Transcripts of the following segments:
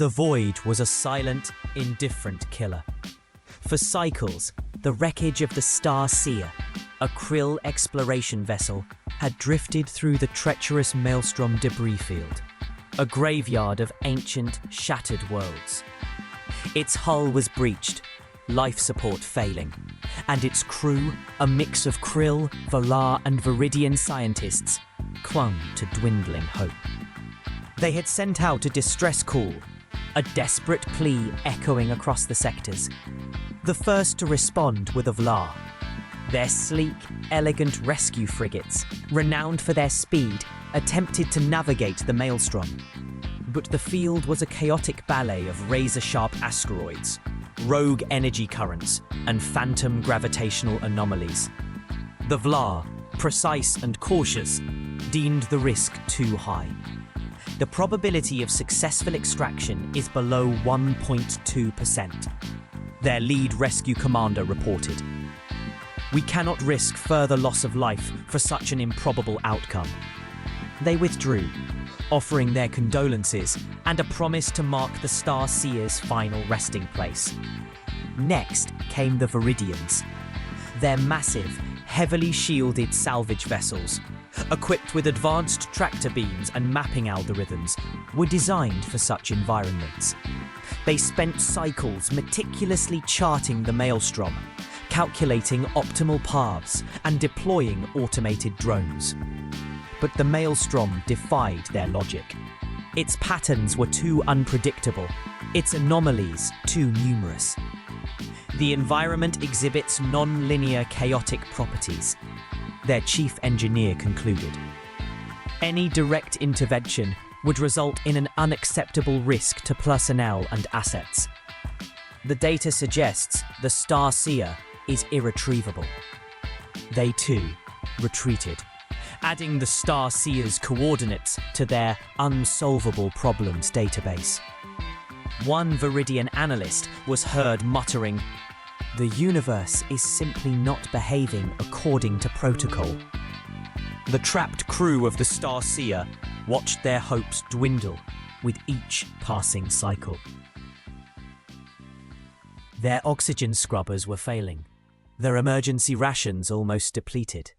The void was a silent, indifferent killer. For cycles, the wreckage of the Star-Seer, a krill exploration vessel, had drifted through the treacherous Maelstrom debris field, a graveyard of ancient, shattered worlds. Its hull was breached, life support failing, and its crew, a mix of krill, Valar, and Veridian scientists, clung to dwindling hope. They had sent out a distress call, a desperate plea echoing across the sectors. The first to respond were the Valar. Their sleek, elegant rescue frigates, renowned for their speed, attempted to navigate the Maelstrom. But the field was a chaotic ballet of razor-sharp asteroids, rogue energy currents, and phantom gravitational anomalies. The Valar, precise and cautious, deemed the risk too high. The probability of successful extraction is below 1.2%. Their lead rescue commander reported. "We cannot risk further loss of life for such an improbable outcome." They withdrew, offering their condolences and a promise to mark the Star-Seer's final resting place. Next came the Veridians. Their massive, heavily shielded salvage vessels, equipped with advanced tractor beams and mapping algorithms, were designed for such environments. They spent cycles meticulously charting the Maelstrom, calculating optimal paths and deploying automated drones. But the Maelstrom defied their logic. Its patterns were too unpredictable, its anomalies too numerous. The environment exhibits non-linear chaotic properties, their chief engineer concluded. Any direct intervention would result in an unacceptable risk to personnel and assets. The data suggests the Star-Seer is irretrievable. They too retreated, adding the Star-Seer's coordinates to their unsolvable problems database. One Veridian analyst was heard muttering, "The universe is simply not behaving according to protocol." The trapped crew of the Star-Seer watched their hopes dwindle with each passing cycle. Their oxygen scrubbers were failing, their emergency rations almost depleted.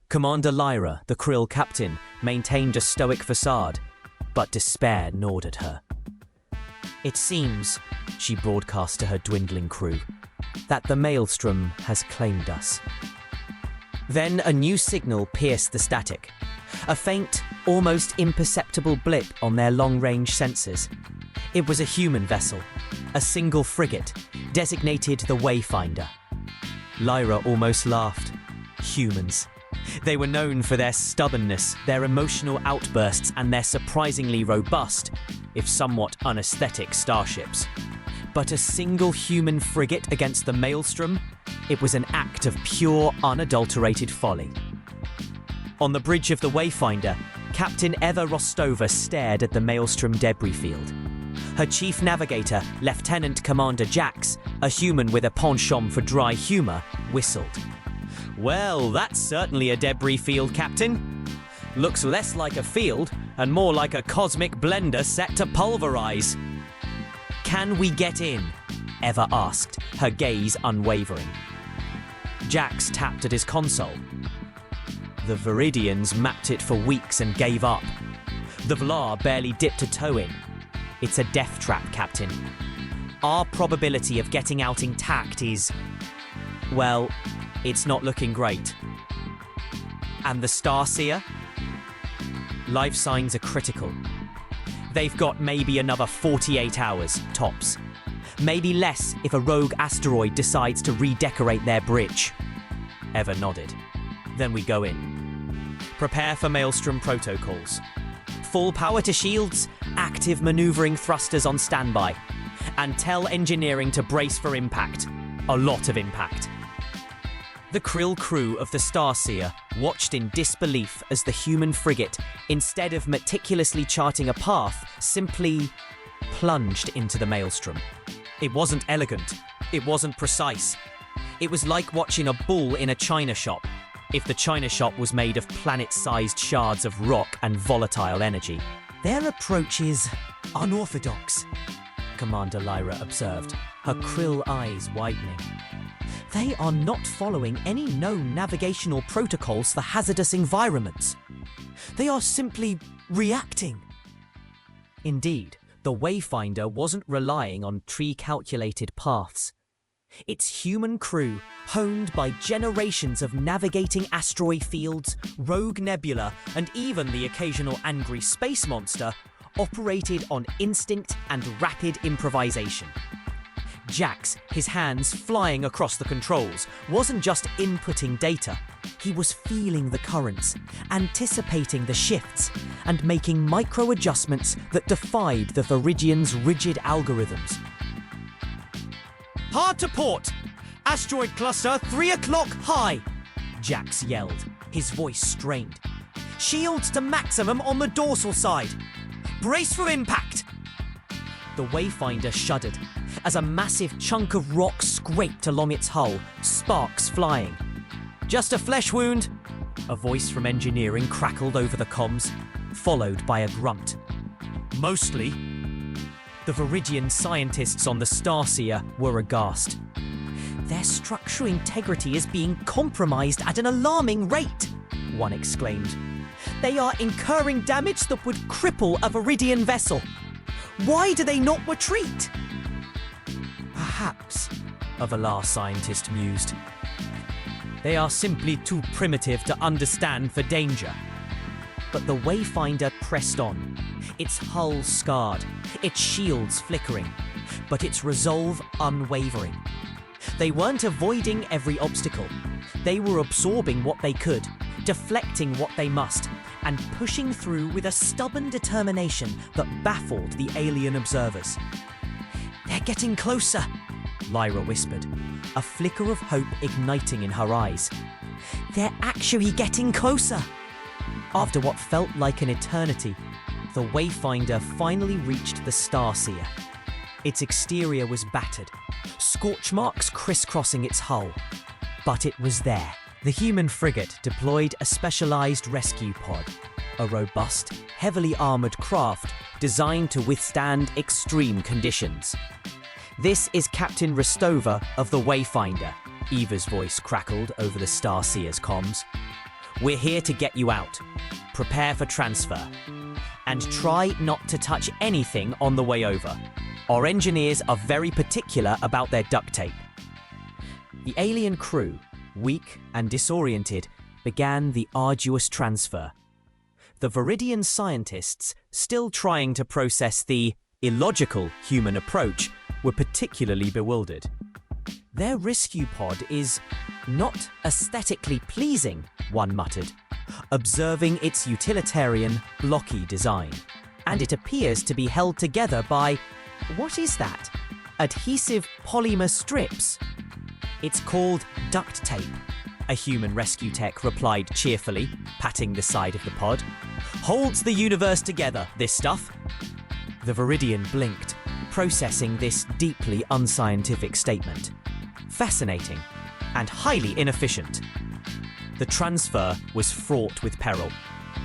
Commander Lyra, the krill captain, maintained a stoic facade, but despair gnawed at her. "It seems," she broadcast to her dwindling crew, "that the Maelstrom has claimed us." Then a new signal pierced the static, a faint, almost imperceptible blip on their long-range sensors. It was a human vessel, a single frigate, designated the Wayfinder. Lyra almost laughed. Humans. They were known for their stubbornness, their emotional outbursts, and their surprisingly robust, if somewhat unaesthetic, starships. But a single human frigate against the Maelstrom? It was an act of pure, unadulterated folly. On the bridge of the Wayfinder, Captain Eva Rostova stared at the Maelstrom debris field. Her chief navigator, Lieutenant Commander Jax, a human with a penchant for dry humour, whistled. "Well, that's certainly a debris field, Captain. Looks less like a field and more like a cosmic blender set to pulverize." "Can we get in?" Eva asked, her gaze unwavering. Jax tapped at his console. The Veridians mapped it for weeks and gave up. The Valar barely dipped a toe in. "It's a death trap, Captain. Our probability of getting out intact is... well, it's not looking great." "And the Star-Seer?" "Life signs are critical. They've got maybe another 48 hours, tops. Maybe less if a rogue asteroid decides to redecorate their bridge." Eva nodded. "Then we go in. Prepare for Maelstrom protocols. Full power to shields, active maneuvering thrusters on standby. And tell engineering to brace for impact. A lot of impact." The krill crew of the Star-Seer watched in disbelief as the human frigate, instead of meticulously charting a path, simply plunged into the Maelstrom. It wasn't elegant. It wasn't precise. It was like watching a bull in a china shop, if the china shop was made of planet-sized shards of rock and volatile energy. Their approach is unorthodox, Commander Lyra observed, her krill eyes widening. They are not following any known navigational protocols for hazardous environments. They are simply reacting. Indeed, the Wayfinder wasn't relying on pre-calculated paths. Its human crew, honed by generations of navigating asteroid fields, rogue nebula, and even the occasional angry space monster, operated on instinct and rapid improvisation. Jax, his hands flying across the controls, wasn't just inputting data. He was feeling the currents, anticipating the shifts, and making micro-adjustments that defied the Veridians' rigid algorithms. "Hard to port! Asteroid cluster 3 o'clock high!" Jax yelled, his voice strained. "Shields to maximum on the dorsal side! Brace for impact!" The Wayfinder shuddered as a massive chunk of rock scraped along its hull, sparks flying. "Just a flesh wound," a voice from engineering crackled over the comms, followed by a grunt. "Mostly." The Veridian scientists on the Star-Seer were aghast. "Their structural integrity is being compromised at an alarming rate," one exclaimed. "They are incurring damage that would cripple a Veridian vessel. Why do they not retreat?" "Perhaps," a Valar scientist mused. "They are simply too primitive to understand the danger." But the Wayfinder pressed on, its hull scarred, its shields flickering, but its resolve unwavering. They weren't avoiding every obstacle. They were absorbing what they could, deflecting what they must, and pushing through with a stubborn determination that baffled the alien observers. "They're getting closer," Lyra whispered, a flicker of hope igniting in her eyes. "They're actually getting closer." After what felt like an eternity, the Wayfinder finally reached the Star-Seer. Its exterior was battered, scorch marks crisscrossing its hull. But it was there. The human frigate deployed a specialized rescue pod, a robust, heavily armored craft designed to withstand extreme conditions. "This is Captain Rostova of the Wayfinder," Eva's voice crackled over the Star-Seer's comms. "We're here to get you out. Prepare for transfer. And try not to touch anything on the way over. Our engineers are very particular about their duct tape." The alien crew, weak and disoriented, began the arduous transfer. The Veridian scientists, still trying to process the illogical human approach, were particularly bewildered. "Their rescue pod is not aesthetically pleasing," one muttered, observing its utilitarian, blocky design. "And it appears to be held together by, what is that? Adhesive polymer strips." "It's called duct tape," a human rescue tech replied cheerfully, patting the side of the pod. "Holds the universe together, this stuff." The Veridian blinked, processing this deeply unscientific statement. Fascinating and highly inefficient. The transfer was fraught with peril.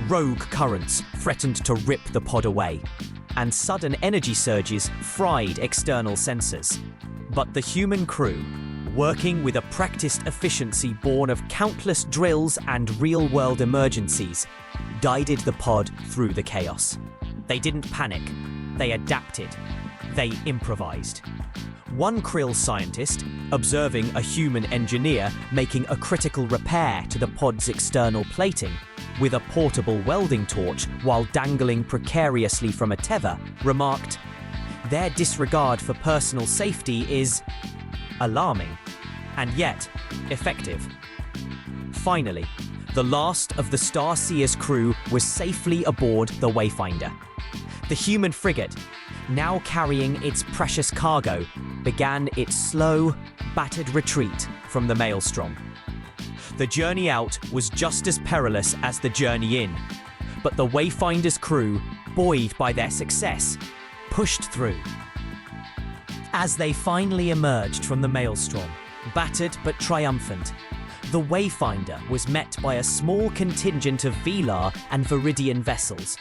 Rogue currents threatened to rip the pod away, and sudden energy surges fried external sensors. But the human crew, working with a practiced efficiency born of countless drills and real-world emergencies, guided the pod through the chaos. They didn't panic. They adapted. They improvised. One krill scientist, observing a human engineer making a critical repair to the pod's external plating with a portable welding torch while dangling precariously from a tether, remarked, "Their disregard for personal safety is alarming, and yet effective." Finally, the last of the Star-Seer's crew was safely aboard the Wayfinder. The human frigate, now carrying its precious cargo, began its slow, battered retreat from the Maelstrom. The journey out was just as perilous as the journey in, but the Wayfinder's crew, buoyed by their success, pushed through. As they finally emerged from the Maelstrom, battered but triumphant, the Wayfinder was met by a small contingent of Velar and Veridian vessels.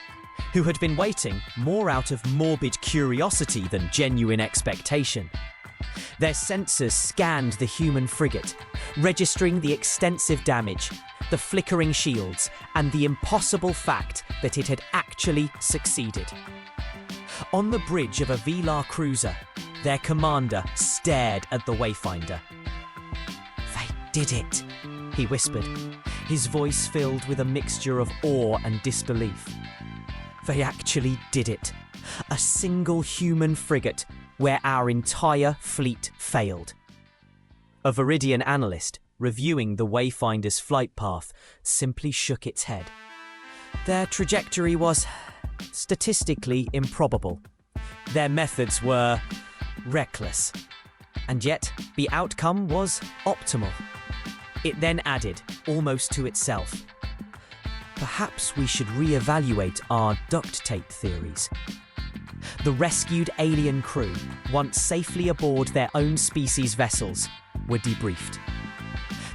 who had been waiting more out of morbid curiosity than genuine expectation. Their sensors scanned the human frigate, registering the extensive damage, the flickering shields, and the impossible fact that it had actually succeeded. On the bridge of a Velar cruiser, their commander stared at the Wayfinder. "They did it," he whispered, his voice filled with a mixture of awe and disbelief. They actually did it. A single human frigate where our entire fleet failed. A Veridian analyst, reviewing the Wayfinder's flight path, simply shook its head. Their trajectory was statistically improbable. Their methods were reckless. And yet, the outcome was optimal. It then added, almost to itself, "Perhaps we should re-evaluate our duct tape theories." The rescued alien crew, once safely aboard their own species' vessels, were debriefed.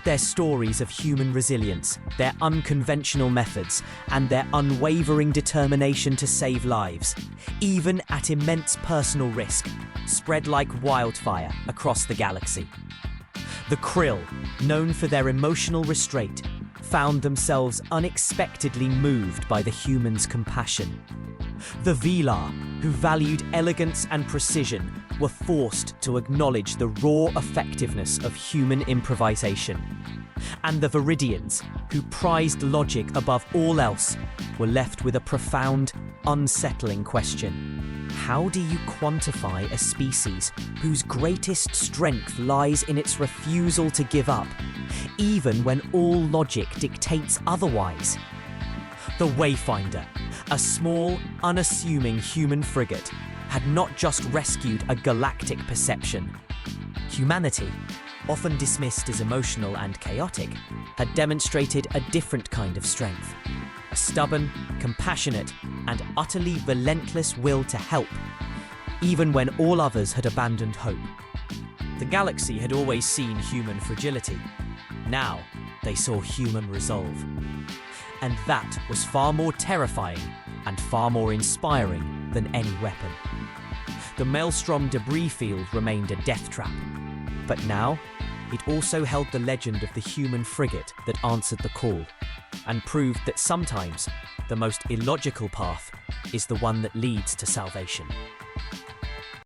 Their stories of human resilience, their unconventional methods, and their unwavering determination to save lives, even at immense personal risk, spread like wildfire across the galaxy. The Krill, known for their emotional restraint, found themselves unexpectedly moved by the humans' compassion. The Velar, who valued elegance and precision, were forced to acknowledge the raw effectiveness of human improvisation. And the Veridians, who prized logic above all else, were left with a profound, unsettling question. How do you quantify a species whose greatest strength lies in its refusal to give up, even when all logic dictates otherwise? The Wayfinder, a small, unassuming human frigate, had not just rescued a galactic perception. Humanity, often dismissed as emotional and chaotic, had demonstrated a different kind of strength. A stubborn, compassionate, and utterly relentless will to help, even when all others had abandoned hope. The galaxy had always seen human fragility. Now, they saw human resolve. And that was far more terrifying and far more inspiring than any weapon. The Maelstrom debris field remained a death trap, but now it also held the legend of the human frigate that answered the call, and proved that sometimes the most illogical path is the one that leads to salvation.